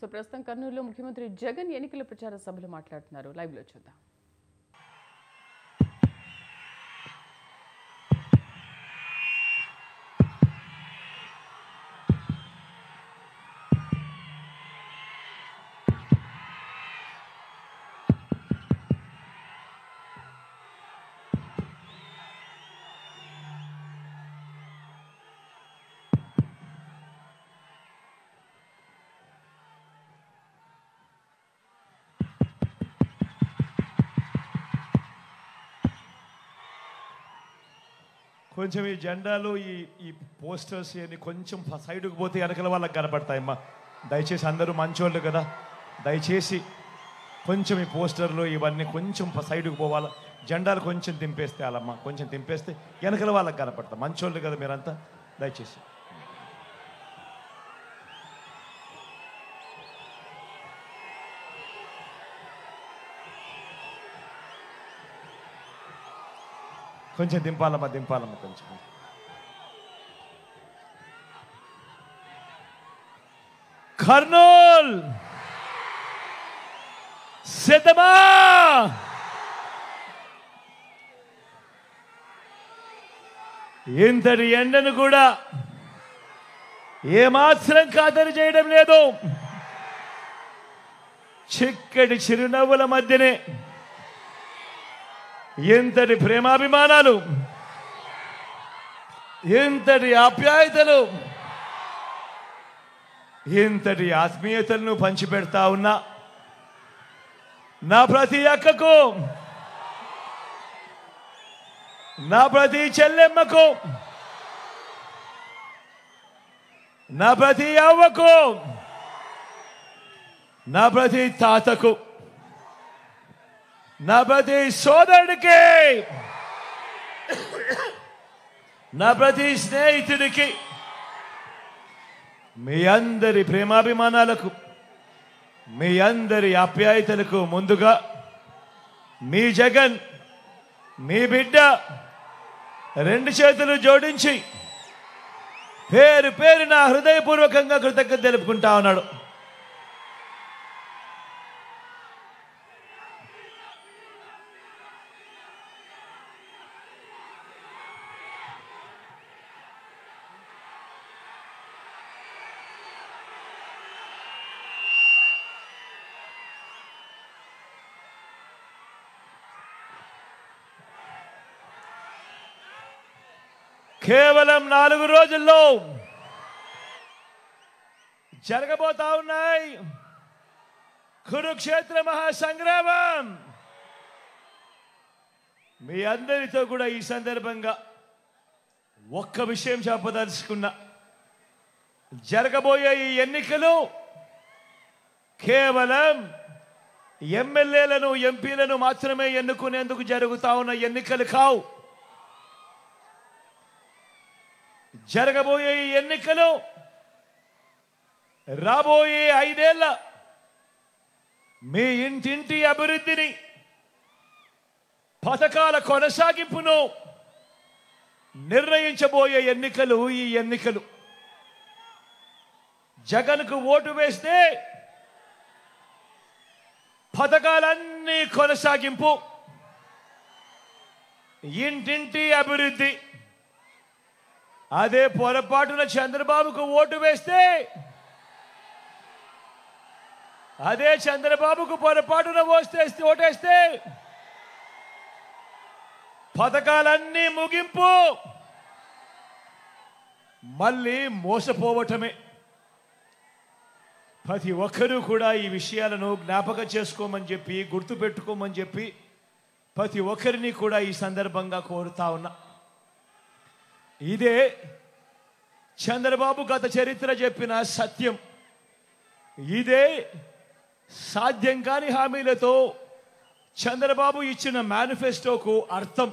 So ప్రస్తుతం కర్నూలులో ముఖ్యమంత్రి జగన్ ఎన్నికల ప్రచార సభలో మాట్లాడుతున్నారు. లైవ్ లో చూద్దాం. కొంచెం ఈ జెండాలు ఈ పోస్టర్స్ ఇవన్నీ కొంచెం సైడ్కి పోతే వెనకల వాళ్ళకి కనపడతాయమ్మా. దయచేసి అందరూ మంచోళ్ళు కదా, దయచేసి కొంచెం ఈ పోస్టర్లు ఇవన్నీ కొంచెం సైడ్కి పోవాలా. జెండాలు కొంచెం దింపేస్తే వాళ్ళమ్మా, కొంచెం దింపేస్తే వెనకల వాళ్ళకి కనపడతాం. మంచోళ్ళు కదా మీరంతా, దయచేసి. కొంచెం దింపాలమ్మా కొంచెం. కర్నూల్ సిద్ధమా? ఇంతటి ఎండను కూడా ఏమాత్రం ఖాతరు చేయడం లేదు. చిక్కటి చిరునవ్వుల మధ్యనే ఎంతటి ప్రేమాభిమానాలు, ఎంతటి ఆప్యాయతలు, ఎంతటి ఆత్మీయతలను పంచిపెడతా ఉన్నా నా ప్రతి అక్కకు, నా ప్రతి చెల్లెమ్మకు, నా ప్రతి అవ్వకు, నా ప్రతి తాతకు, నా ప్రతి సోదరుడికి, నా ప్రతి స్నేహితుడికి, మీ అందరి ప్రేమాభిమానాలకు, మీ అందరి ఆప్యాయతలకు ముందుగా మీ జగన్, మీ బిడ్డ రెండు చేతులు జోడించి పేరు పేరున హృదయపూర్వకంగా కృతజ్ఞత తెలుపుకుంటా ఉన్నాడు. కేవలం 4 రోజుల్లో జరగబోతా ఉన్నాయి కురుక్షేత్ర మహాసంగ్రామం. మీ అందరితో కూడా ఈ సందర్భంగా ఒక్క విషయం చెప్పదలుచుకున్నా. జరగబోయే ఈ ఎన్నికలు కేవలం ఎమ్మెల్యేలను, ఎంపీలను మాత్రమే ఎన్నుకునేందుకు జరుగుతా ఉన్న ఎన్నికలు కావు. జరగబోయే ఈ ఎన్నికలు రాబోయే 5 ఏళ్ల మీ ఇంటింటి అభివృద్ధిని, పథకాల కొనసాగింపును నిర్ణయించబోయే ఎన్నికలు ఈ ఎన్నికలు. జగన్కు ఓటు వేస్తే పథకాలన్నీ కొనసాగింపు, ఇంటింటి అభివృద్ధి. అదే పొరపాటున చంద్రబాబుకు ఓటు వేస్తే, అదే చంద్రబాబుకు పొరపాటున ఓటేస్తే పథకాలన్నీ ముగింపు, మళ్ళీ మోసపోవటమే. ప్రతి ఒక్కరూ కూడా ఈ విషయాలను జ్ఞాపకం చేసుకోమని చెప్పి, గుర్తుపెట్టుకోమని చెప్పి ప్రతి ఒక్కరిని కూడా ఈ సందర్భంగా కోరుతా ఉన్నా. ఇదే చంద్రబాబు గత చరిత్ర చెప్పిన సత్యం. ఇదే సాధ్యం కాని హామీలతో చంద్రబాబు ఇచ్చిన మేనిఫెస్టోకు అర్థం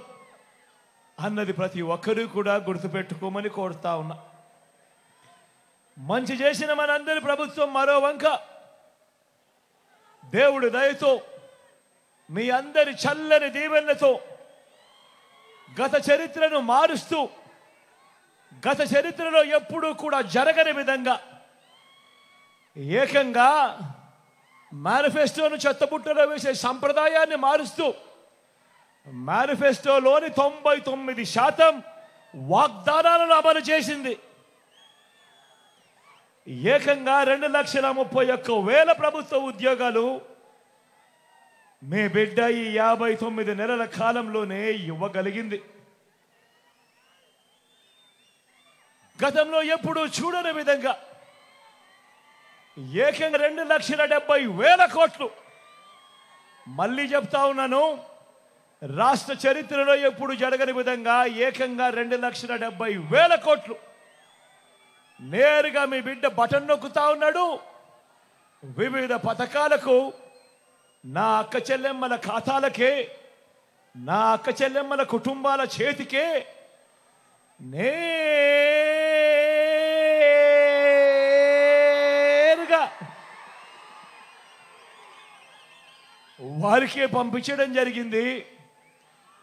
అన్నది ప్రతి ఒక్కరూ కూడా గుర్తుపెట్టుకోమని కోరుతా ఉన్నా. మంచి చేసిన మనందరి ప్రభుత్వం మరో వంక దేవుడి దయతో, మీ అందరి చల్లని దీవెనలతో గత చరిత్రను మారుస్తూ, గత చరిత్రలో ఎప్పుడూ కూడా జరగని విధంగా ఏకంగా మేనిఫెస్టోను చెత్తబుట్టలో వేసే సంప్రదాయాన్ని మారుస్తూ మేనిఫెస్టోలోని 99% వాగ్దానాలను అమలు చేసింది. ఏకంగా 2,31,000 ప్రభుత్వ ఉద్యోగాలు మీ బిడ్డ ఈ 59 నెలల కాలంలోనే ఇవ్వగలిగింది. గతంలో ఎప్పుడూ చూడని విధంగా ఏకంగా 2,70,000 కోట్లు. మళ్ళీ చెప్తా ఉన్నాను, రాష్ట్ర చరిత్రలో ఎప్పుడు జరగని విధంగా ఏకంగా 2,70,000 కోట్లు నేరుగా మీ బిడ్డ బటన్ నొక్కుతా ఉన్నాడు. వివిధ పథకాలకు నా అక్క చెల్లెమ్మల ఖాతాలకే, నా అక్క చెల్లెమ్మల కుటుంబాల చేతికే నేరుగా వారికే పంపించడం జరిగింది.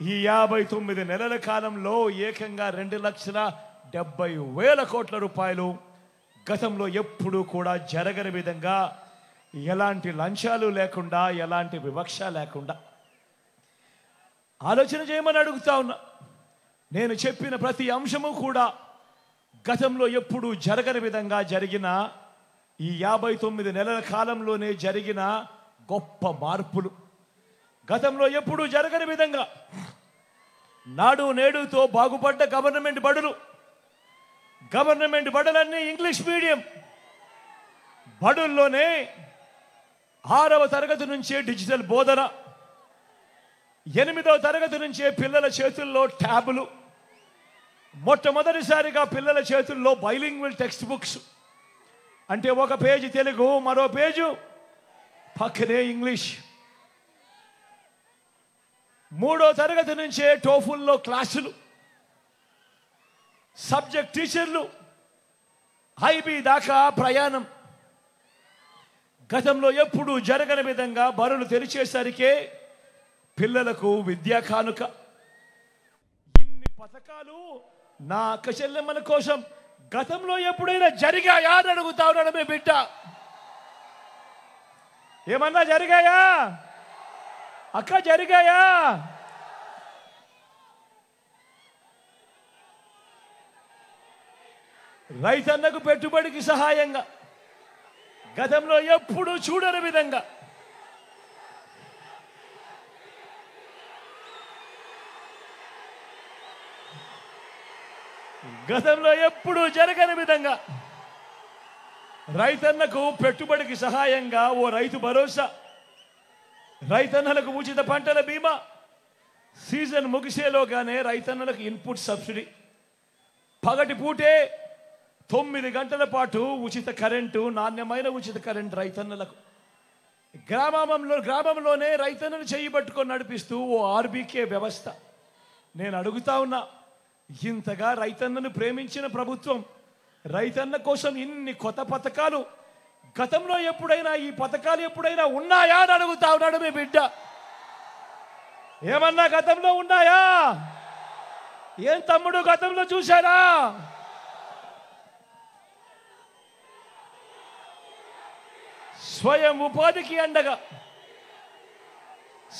ఈ 59 నెలల కాలంలో ఏకంగా 2,70,000 కోట్ల రూపాయలు. గతంలో ఎప్పుడూ కూడా జరగని విధంగా, ఎలాంటి లంచాలు లేకుండా, ఎలాంటి వివక్ష లేకుండా ఆలోచన చేయమని అడుగుతా ఉన్నా. నేను చెప్పిన ప్రతి అంశము కూడా గతంలో ఎప్పుడూ జరగని విధంగా జరిగిన ఈ 59 నెలల కాలంలోనే జరిగిన గొప్ప మార్పులు. గతంలో ఎప్పుడూ జరగని విధంగా నాడు నేడుతో బాగుపడ్డ గవర్నమెంట్ బడులు, గవర్నమెంట్ బడులన్నీ ఇంగ్లీష్ మీడియం బడుల్లోనే 6వ తరగతి నుంచే డిజిటల్ బోధన, 8వ తరగతి నుంచే పిల్లల చేతుల్లో ట్యాబులు, మొట్టమొదటిసారిగా పిల్లల చేతుల్లో బైలింగ్వల్ టెక్స్ట్ బుక్స్. అంటే ఒక పేజీ తెలుగు, మరో పేజు పక్కనే ఇంగ్లీష్. 3వ తరగతి నుంచే టోఫుల్లో క్లాసులు, సబ్జెక్ట్ టీచర్లు, ఐబీ దాకా ప్రయాణం. గతంలో ఎప్పుడూ జరగని విధంగా బరులు తెరిచేసరికే పిల్లలకు విద్యా కానుక. ఇన్ని పథకాలు నా అక్క చెల్లెమ్మల కోసం గతంలో ఎప్పుడైనా జరిగాయా అని అడుగుతా ఉన్నాడు మీ బిడ్డ. ఏమన్నా జరిగాయా అక్క? జరిగాయా? రైతన్నకు పెట్టుబడికి సహాయంగా గతంలో ఎప్పుడూ చూడని విధంగా, గతంలో ఎప్పుడూ జరగని విధంగా రైతన్నకు పెట్టుబడికి సహాయంగా ఓ రైతు భరోసా, రైతన్నలకు ఉచిత పంటల బీమా, సీజన్ ముగిసేలోగానే రైతన్నలకు ఇన్పుట్ సబ్సిడీ, పగటి పూటే 9 గంటల పాటు ఉచిత కరెంటు, నాణ్యమైన ఉచిత కరెంటు రైతన్నలకు. గ్రామంలోనే రైతన్నను చేయబట్టుకొని నడిపిస్తూ ఓ ఆర్బీకే వ్యవస్థ. నేను అడుగుతా ఉన్నా, ఇంతగా రైతన్నను ప్రేమించిన ప్రభుత్వం, రైతన్న కోసం ఇన్ని కొత్త పథకాలు గతంలో ఎప్పుడైనా, ఈ పథకాలు ఎప్పుడైనా ఉన్నాయా అని అడుగుతా ఉన్నాడు మీ బిడ్డ. ఏమన్నా గతంలో ఉన్నాయా? ఏం తమ్ముడు గతంలో చూశారా? స్వయం ఉపాధికి అండగా,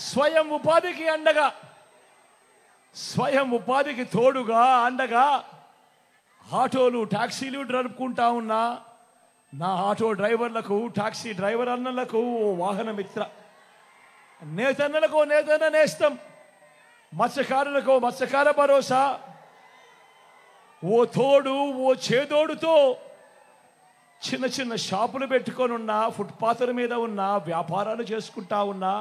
స్వయం ఉపాధికి అండగా, స్వయం ఉపాధికి తోడుగా అండగా ఆటోలు, టాక్సీలు నడుపుకుంటా ఉన్నా నా ఆటో డ్రైవర్లకు, టాక్సీ డ్రైవర్ అన్నలకు ఓ వాహన మిత్ర, నేతన్నలకు నేతన్న నేస్తం, మత్స్యకారులకు మత్స్యకార భరోసా, ఓ తోడు, ఓ చేదోడుతో చిన్న చిన్న షాపులు పెట్టుకొని ఉన్నా, ఫుట్పాత్ల మీద ఉన్న వ్యాపారాలు చేసుకుంటా ఉన్నా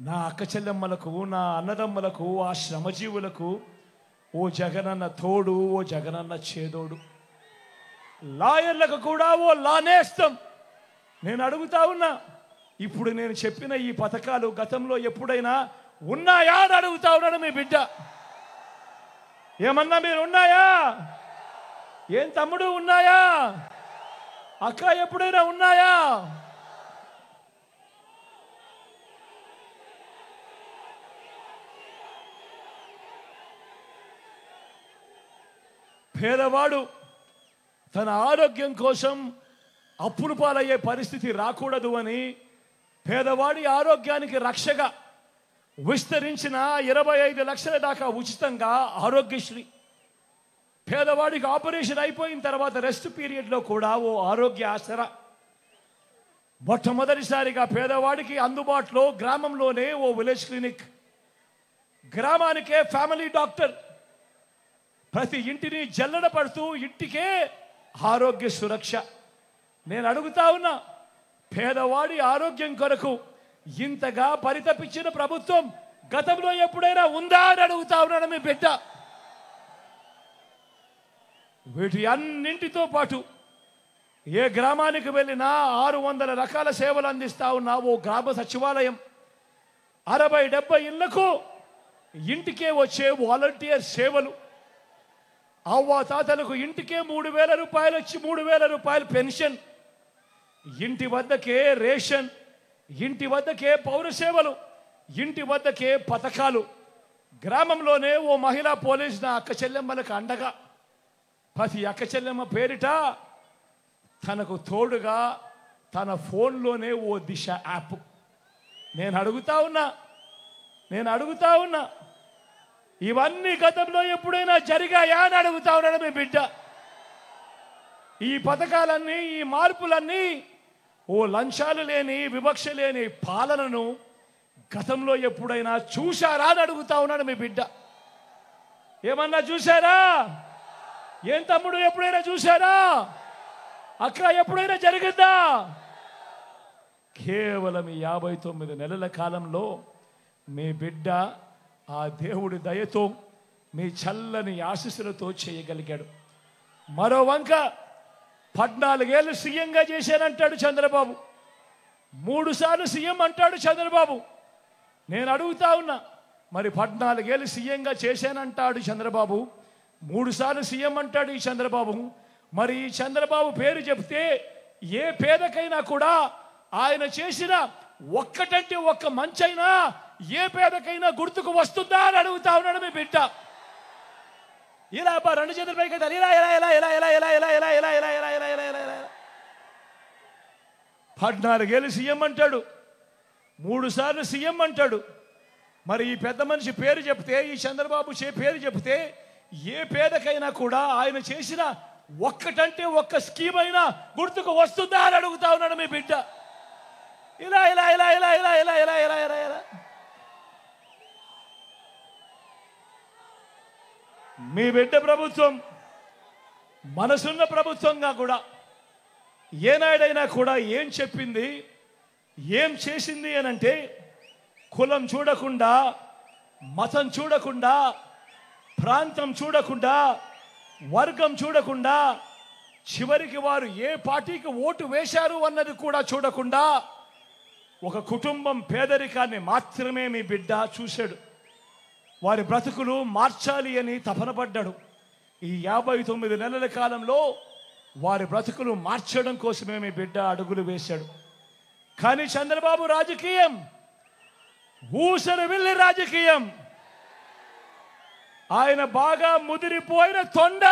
నా అక్క చెల్లెమ్మలకు, నా అన్నదమ్మలకు, ఆ శ్రమజీవులకు ఓ జగనన్న తోడు, ఓ జగనన్న చేదోడు. లాయర్లకు కూడా ఓ లానేస్తం. నేను అడుగుతా ఉన్నా, ఇప్పుడు నేను చెప్పిన ఈ పథకాలు గతంలో ఎప్పుడైనా ఉన్నాయా అని అడుగుతా ఉన్నాడు మీ బిడ్డ. ఏమన్నా మీరు ఉన్నాయా? ఏం తమ్ముడు ఉన్నాయా? అక్క ఎప్పుడైనా ఉన్నాయా? పేదవాడు తన ఆరోగ్యం కోసం అప్పుల పాలయ్యే పరిస్థితి రాకూడదు అని పేదవాడి ఆరోగ్యానికి రక్షగా విస్తరించిన 25 లక్షల దాకా ఉచితంగా ఆరోగ్యశ్రీ. పేదవాడికి ఆపరేషన్ అయిపోయిన తర్వాత రెస్ట్ పీరియడ్లో కూడా ఓ ఆరోగ్య ఆసరా. మొట్టమొదటిసారిగా పేదవాడికి అందుబాటులో గ్రామంలోనే ఓ విలేజ్ క్లినిక్, గ్రామానికే ఫ్యామిలీ డాక్టర్, ప్రతి ఇంటిని జల్లెడ పడుతూ ఇంటికే ఆరోగ్య సురక్ష. నేను అడుగుతా ఉన్నా, పేదవాడి ఆరోగ్యం కొరకు ఇంతగా పరితపించిన ప్రభుత్వం గతంలో ఎప్పుడైనా ఉందా అని అడుగుతా ఉన్నాను మీ బిడ్డ. వీటి అన్నింటితో పాటు ఏ గ్రామానికి వెళ్ళినా 600 రకాల సేవలు అందిస్తా ఉన్నా ఓ గ్రామ సచివాలయం, 60-70 ఇళ్లకు ఇంటికే వచ్చే వాలంటీర్ సేవలు, అవ్వాతాతలకు ఇంటికే 3,000 రూపాయలు వచ్చి 3,000 రూపాయలు పెన్షన్, ఇంటి వద్దకే రేషన్, ఇంటి వద్దకే పౌర సేవలు, ఇంటి వద్దకే పథకాలు. గ్రామంలోనే ఓ మహిళా పోలీస్ నా అక్క చెల్లెమ్మలకు అండగా, ప్రతి అక్క చెల్లెమ్మ పేరిట తనకు తోడుగా తన ఫోన్లోనే ఓ దిశ యాప్. నేను అడుగుతా ఉన్నా ఇవన్నీ గతంలో ఎప్పుడైనా జరిగాయా అని అడుగుతా ఉన్నాడు మీ బిడ్డ. ఈ పథకాలన్నీ, ఈ మార్పులన్నీ ఓ లంచాలు లేని, వివక్ష లేని పాలనను గతంలో ఎప్పుడైనా చూశారా అని అడుగుతా ఉన్నాడు మీ బిడ్డ. ఏమన్నా చూశారా? ఏం తమ్ముడు, ఎప్పుడైనా చూశారా? అక్క, ఎప్పుడైనా జరిగిందా? కేవలం 59 నెలల కాలంలో మీ బిడ్డ ఆ దేవుడి దయతో, మీ చల్లని ఆశీస్సులతో చేయగలిగాడు. మరో వంక 14 ఏళ్ళు సీఎంగా చేశానంటాడు చంద్రబాబు, 3 సార్లు సీఎం అంటాడు చంద్రబాబు. నేను అడుగుతా ఉన్నా, మరి 14 ఏళ్ళు సీఎంగా చేశానంటాడు చంద్రబాబు, 3 సార్లు సీఎం అంటాడు ఈ చంద్రబాబు. మరి ఈ చంద్రబాబు పేరు చెప్తే ఏ పేదకైనా కూడా ఆయన చేసిన ఒక్కటంటే ఒక్క మంచైనా ఏ పేదకైనా గుర్తుకు వస్తుందా అని అడుగుతా ఉన్నాడు మీ బిడ్డ. ఇలా 2 చేతుల పైకి ఇలా ఇలా ఇలా ఇలా ఇలా ఇలా ఇలా ఇలా ఇలా ఇలా ఇలా ఇలా ఇలా ఇలా ఇలా 14 ఏళ్ళు సీఎం అంటాడు, 3 సార్లు సీఎం అంటాడు. మరి ఈ పెద్ద మనిషి పేరు చెప్తే, ఈ చంద్రబాబు పేరు చెప్తే ఏ పేదకైనా కూడా ఆయన చేసిన ఒక్కటంటే ఒక్క స్కీమ్ అయినా గుర్తుకు వస్తుందా అని అడుగుతా ఉన్నాడు మీ బిడ్డ. ఇలా ఇలా ఇలా ఇలా ఇలా ఇలా ఇలా ఇలా ఇలా ఇలా మీ బిడ్డ ప్రభుత్వం మనసున్న ప్రభుత్వంగా కూడా ఏనాడైనా కూడా ఏం చెప్పింది, ఏం చేసింది అని అంటే, కులం చూడకుండా, మతం చూడకుండా, ప్రాంతం చూడకుండా, వర్గం చూడకుండా, చివరికి వారు ఏ పార్టీకి ఓటు వేశారు అన్నది కూడా చూడకుండా ఒక కుటుంబం పేదరికాన్ని మాత్రమే మీ బిడ్డ చూశాడు. వారి బ్రతుకులు మార్చాలి అని తపన పడ్డాడు. ఈ 59 నెలల కాలంలో వారి బ్రతుకులు మార్చడం కోసమే మీ బిడ్డ అడుగులు వేశాడు. కానీ చంద్రబాబు రాజకీయం ఊసరు వెళ్ళి రాజకీయం. ఆయన బాగా ముదిరిపోయిన తొండ.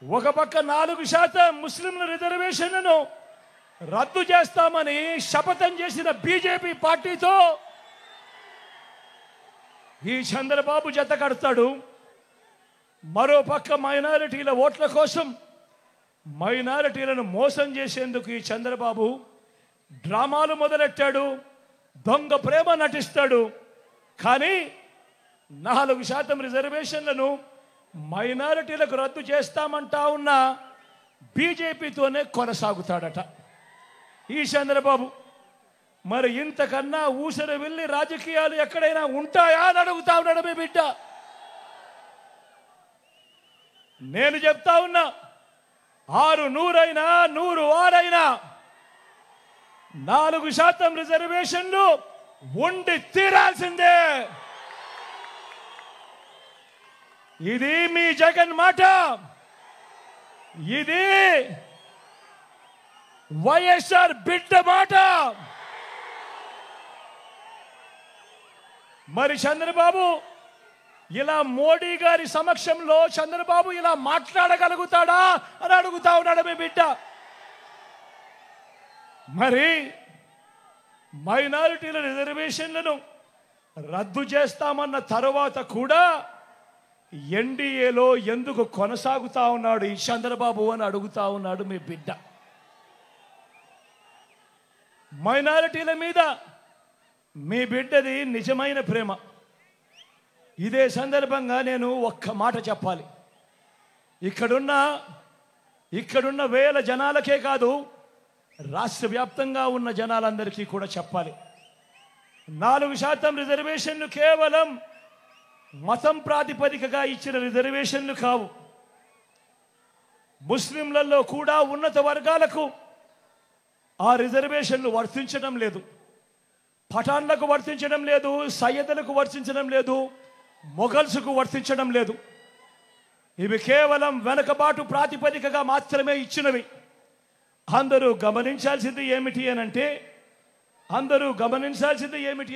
ఒక పక్క 4% ముస్లింల రిజర్వేషన్లను రద్దు చేస్తామని శపథం చేసిన బీజేపీ పార్టీతో ఈ చంద్రబాబు జత కడతాడు. మరో పక్క మైనారిటీల ఓట్ల కోసం మైనారిటీలను మోసం చేసేందుకు ఈ చంద్రబాబు డ్రామాలు మొదలెట్టాడు, దొంగ ప్రేమ నటిస్తాడు. కానీ 4% రిజర్వేషన్లను మైనారిటీలకు రద్దు చేస్తామంటా ఉన్న బీజేపీతోనే కొనసాగుతాడట ఈ చంద్రబాబు. మరి ఇంతకన్నా ఊసర వెళ్ళి రాజకీయాలు ఎక్కడైనా ఉంటాయా అని అడుగుతా ఉన్నాడు మీ బిడ్డ. నేను చెప్తా ఉన్నా, 600 అయినా 106 4% రిజర్వేషన్లు ఉండి తీరాల్సిందే. ఇది మీ జగన్ మాట, ఇది వైఎస్ఆర్ బిడ్డ మాట. మరి చంద్రబాబు ఇలా మోడీ గారి సమక్షంలో చంద్రబాబు ఇలా మాట్లాడగలుగుతాడా అని అడుగుతా ఉన్నాడు మీ బిడ్డ. మరి మైనారిటీల రిజర్వేషన్లను రద్దు చేస్తామన్న తరువాత కూడా ఎన్డీఏలో ఎందుకు కొనసాగుతా ఉన్నాడు ఈ చంద్రబాబు అని అడుగుతా ఉన్నాడు మీ బిడ్డ. మైనారిటీల మీద మీ బిడ్డది నిజమైన ప్రేమ. ఇదే సందర్భంగా నేను ఒక్క మాట చెప్పాలి. ఇక్కడున్న వేల జనాలకే కాదు, రాష్ట్ర వ్యాప్తంగా ఉన్న జనాలందరికీ కూడా చెప్పాలి. 4% రిజర్వేషన్లు కేవలం మతం ప్రాతిపదికగా ఇచ్చిన రిజర్వేషన్లు కావు. ముస్లింలలో కూడా ఉన్నత వర్గాలకు ఆ రిజర్వేషన్లు వర్తించడం లేదు. పఠాన్లకు వర్తించడం లేదు, సయ్యదులకు వర్తించడం లేదు, మొఘల్స్కు వర్తించడం లేదు. ఇవి కేవలం వెనకబాటు ప్రాతిపదికగా మాత్రమే ఇచ్చినవి. అందరూ గమనించాల్సింది ఏమిటి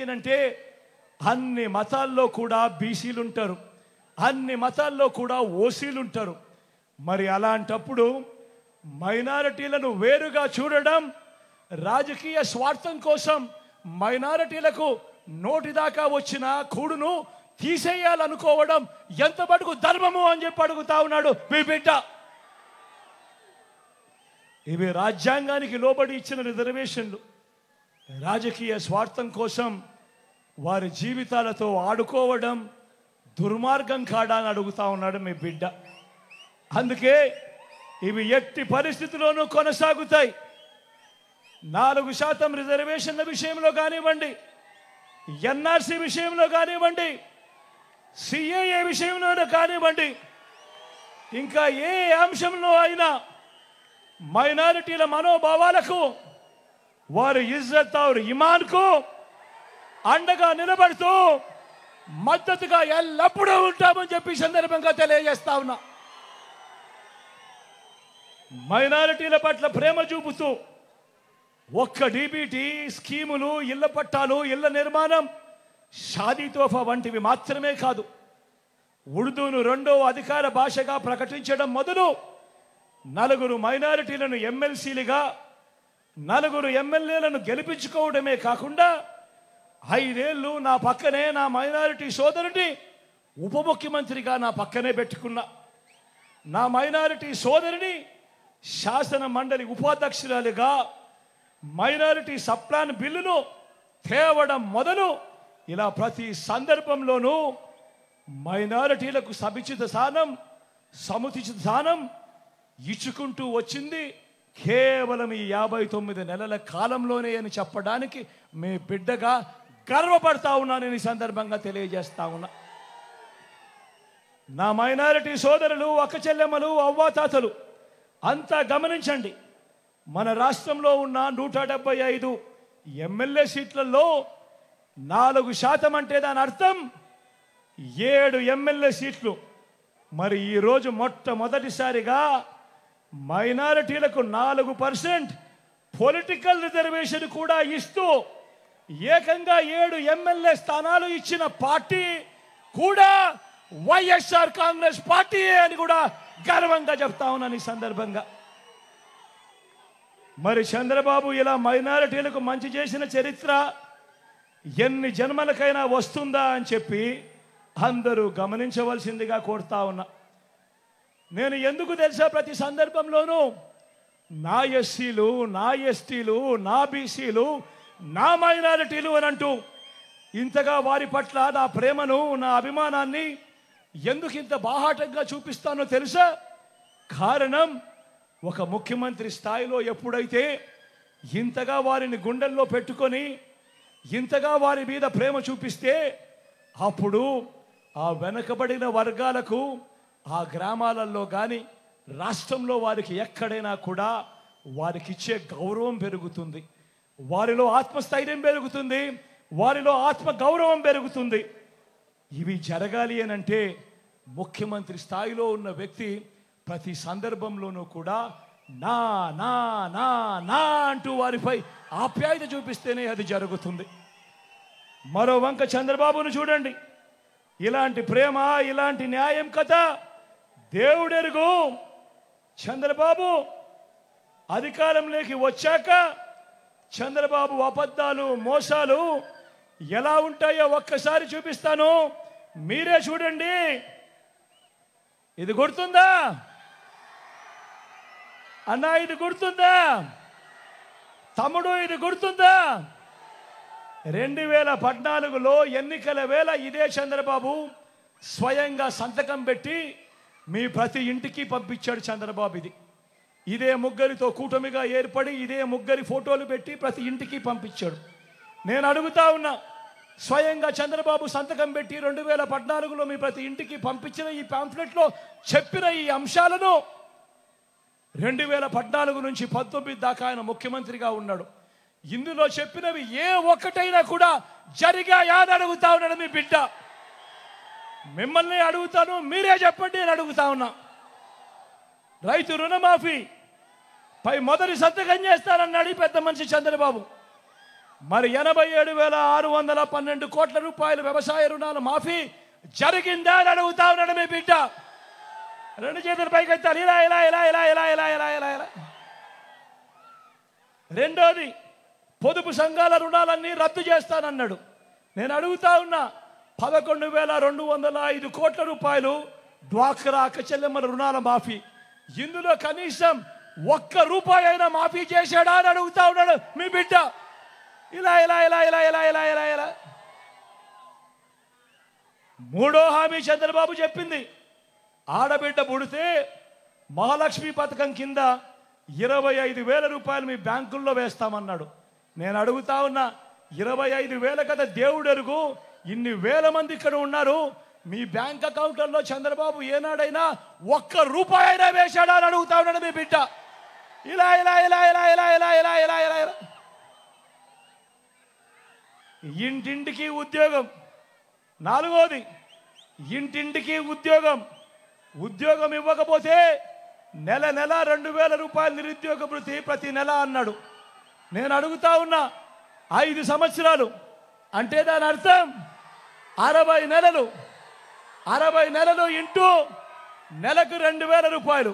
అనంటే అన్ని మతాల్లో కూడా బీసీలు ఉంటారు, అన్ని మతాల్లో కూడా ఓసీలు ఉంటారు. మరి అలాంటప్పుడు మైనారిటీలను వేరుగా చూడడం, రాజకీయ స్వార్థం కోసం మైనారిటీలకు నోటిదాకా వచ్చిన కూడును తీసేయాలనుకోవడం ఎంత మటుకు ధర్మము అని చెప్పి అడుగుతా ఉన్నాడు మీ బిడ్డ. ఇవి రాజ్యాంగానికి లోబడి ఇచ్చిన రిజర్వేషన్లు. రాజకీయ స్వార్థం కోసం వారి జీవితాలతో ఆడుకోవడం దుర్మార్గం కాడా అని అడుగుతా ఉన్నాడు మీ బిడ్డ. అందుకే ఇవి ఎట్టి పరిస్థితుల్లోనూ కొనసాగుతాయి. 4% రిజర్వేషన్ల విషయంలో కానివ్వండి, ఎన్ఆర్సీ విషయంలో కానివ్వండి, సిఏఏ విషయంలో కానివ్వండి, ఇంకా ఏ అంశంలో అయినా మైనారిటీల మనోభావాలకు, వారి ఇజ్జత్ और ఇమాన్కు అండగా నిలబడుతూ మద్దతుగా ఎల్లప్పుడూ ఉంటామని చెప్పి సందర్భంగా తెలియజేస్తా ఉన్నా. మైనారిటీల పట్ల ప్రేమ చూపుతూ ఒక్క డీబీటీ స్కీములు, ఇళ్ల పట్టాలు, ఇళ్ల నిర్మాణం, షాదీ తోఫా వంటివి మాత్రమే కాదు, ఉర్దూను 2వ అధికార భాషగా ప్రకటించడం మొదలు 4 మైనారిటీలను ఎమ్మెల్సీలుగా, 4 ఎమ్మెల్యేలను గెలిపించుకోవడమే కాకుండా 5 ఏళ్ళు నా పక్కనే నా మైనారిటీ సోదరుని ఉప ముఖ్యమంత్రిగా నా పక్కనే పెట్టుకున్నా. నా మైనారిటీ సోదరిని శాసన మండలి ఉపాధ్యక్షురాలిగా మైనారిటీ సప్లాన్ బిల్లును తేవడం మొదలు ఇలా ప్రతి సందర్భంలోనూ మైనారిటీలకు సముచిత స్థానం ఇచ్చుకుంటూ వచ్చింది కేవలం ఈ 59 నెలల కాలంలోనే అని చెప్పడానికి మీ బిడ్డగా గర్వపడతా ఉన్నాను. ఈ సందర్భంగా తెలియజేస్తా ఉన్నా. నా మైనారిటీ సోదరులు, అక్క చెల్లెమ్మలు, అవ్వాతాతలు అంతా గమనించండి. మన రాష్ట్రంలో ఉన్న 175 ఎమ్మెల్యే సీట్లలో 4% అంటే దాని అర్థం 7 ఎమ్మెల్యే సీట్లు. మరి ఈరోజు మొట్టమొదటిసారిగా మైనారిటీలకు 4% పొలిటికల్ రిజర్వేషన్ కూడా ఇస్తూ ఏకంగా 7 ఎమ్మెల్యే స్థానాలు ఇచ్చిన పార్టీ కూడా వైఎస్ఆర్ కాంగ్రెస్ పార్టీ అని కూడా గర్వంగా చెప్తా ఉన్నాను ఈ సందర్భంగా. మరి చంద్రబాబు ఇలా మైనారిటీలకు మంచి చేసిన చరిత్ర ఎన్ని జన్మలకైనా వస్తుందా అని చెప్పి అందరూ గమనించవలసిందిగా కోరుతా ఉన్నా. నేను ఎందుకు తెలుసా ప్రతి సందర్భంలోనూ నా ఎస్సీలు, నా ఎస్టీలు, నా బీసీలు, నా మైనారిటీలు అని అంటూ ఇంతగా వారి పట్ల నా ప్రేమను, నా అభిమానాన్ని ఎందుకు ఇంత బాహాటంగా చూపిస్తానో తెలుసా? కారణం, ఒక ముఖ్యమంత్రి స్థాయిలో ఎప్పుడైతే ఇంతగా వారిని గుండెల్లో పెట్టుకొని ఇంతగా వారి మీద ప్రేమ చూపిస్తే అప్పుడు ఆ వెనకబడిన వర్గాలకు ఆ గ్రామాలలో కానీ రాష్ట్రంలో వారికి ఎక్కడైనా కూడా వారికి ఇచ్చే గౌరవం పెరుగుతుంది, వారిలో ఆత్మస్థైర్యం పెరుగుతుంది, వారిలో ఆత్మ గౌరవం పెరుగుతుంది. ఇవి జరగాలి అని అంటే ముఖ్యమంత్రి స్థాయిలో ఉన్న వ్యక్తి ప్రతి సందర్భంలోనూ కూడా నా నా నా నా అంటూ వారిపై ఆప్యాయత చూపిస్తేనే అది జరుగుతుంది. మరో వంక చంద్రబాబును చూడండి. ఇలాంటి ప్రేమ, ఇలాంటి న్యాయం కథ దేవుడెరుగు. చంద్రబాబు అధికారంలోకి వచ్చాక చంద్రబాబు అబద్ధాలు, మోసాలు ఎలా ఉంటాయో ఒక్కసారి చూపిస్తాను, మీరే చూడండి. ఇది గుర్తుందా అన్నా? ఇది గుర్తుందా తమ్ముడు? ఇది గుర్తుందా? 2014లో ఎన్నికల వేళ ఇదే చంద్రబాబు స్వయంగా సంతకం పెట్టి మీ ప్రతి ఇంటికి పంపించాడు చంద్రబాబు. ఇదే ముగ్గురితో కూటమిగా ఏర్పడి ఇదే ముగ్గురి ఫోటోలు పెట్టి ప్రతి ఇంటికి పంపించాడు. నేను అడుగుతా ఉన్నా, స్వయంగా చంద్రబాబు సంతకం పెట్టి 2014లో మీ ప్రతి ఇంటికి పంపించిన ఈ పాంఫ్లెట్లో చెప్పిన ఈ అంశాలను 2014 నుంచి 19 దాకా ఆయన ముఖ్యమంత్రిగా ఉన్నాడు. ఇందులో చెప్పినవి ఏ ఒక్కటైనా కూడా జరిగాయా అని అడుగుతా ఉన్నాడు మీ బిడ్డ. మిమ్మల్ని అడుగుతాను, మీరే చెప్పండి అని అడుగుతా ఉన్నా. రైతు రుణమాఫీ పై మొదటి సంతకం చేస్తానన్నాడు ఈ పెద్ద మనిషి చంద్రబాబు. మరి 87,612 కోట్ల రూపాయల వ్యవసాయ రుణాల మాఫీ జరిగిందా అని అడుగుతా ఉన్నాడు మీ బిడ్డ. రెండు చేతుల పైకెత్తాలి, ఇలా ఇలా ఇలా ఇలా ఇలా ఇలా ఇలా ఇలా ఇలా. రెండోది, పొదుపు సంఘాల రుణాలన్నీ రద్దు చేస్తానన్నాడు. నేను అడుగుతా ఉన్నా, 11,205 కోట్ల రూపాయలు డ్వాక్రా అక్కచెల్లెమ్మల రుణాల మాఫీ. ఇందులో కనీసం ₹1 అయినా మాఫీ చేశాడా అని అడుగుతా ఉన్నాడు మీ బిడ్డ. ఇలా ఇలా ఇలా ఇలా ఇలా ఇలా ఇలా ఇలా. మూడో హామీ చంద్రబాబు చెప్పింది, ఆడబిడ్డ పుడితే మహాలక్ష్మి పథకం కింద 25,000 రూపాయలు మీ బ్యాంకుల్లో వేస్తామన్నాడు. నేను అడుగుతా ఉన్నా, 25,000 కదా దేవుడెరుగు, ఇన్ని వేల మంది ఇక్కడ ఉన్నారు, మీ బ్యాంక్ అకౌంట్లలో చంద్రబాబు ఏనాడైనా ₹1 అయినా వేశాడా అని అడుగుతా ఉన్నాడు మీ బిడ్డ. ఇలా ఇలా ఇలా ఇలా ఇలా ఇలా ఇలా ఇలా ఇలా ఇలా. ఇంటింటికి ఉద్యోగం. నాలుగోది, ఇంటింటికి ఉద్యోగం. ఉద్యోగం ఇవ్వకపోతే నెల 2,000 రూపాయలు నిరుద్యోగ భృతి ప్రతి నెల అన్నాడు. నేను అడుగుతా ఉన్నా, 5 సంవత్సరాలు అంటే దాని అర్థం 60 నెలలు. 60 నెలలు ఇంటూ నెలకు 2,000 రూపాయలు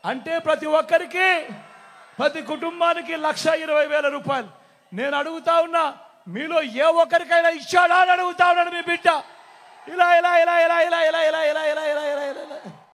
అంటే ప్రతి ఒక్కరికి, ప్రతి కుటుంబానికి 1,20,000 రూపాయలు. నేను అడుగుతా ఉన్నా, మీలో ఏ ఒక్కరికైనా ఇచ్చాడా అని అడుగుతా ఉన్నాడు మీ బిడ్డ. ఇలా ఇలా ఇలా ఇలా ఇలా ఇలా ఇలా ఇలా ఇలా ఇలా ఇలా ఇలా.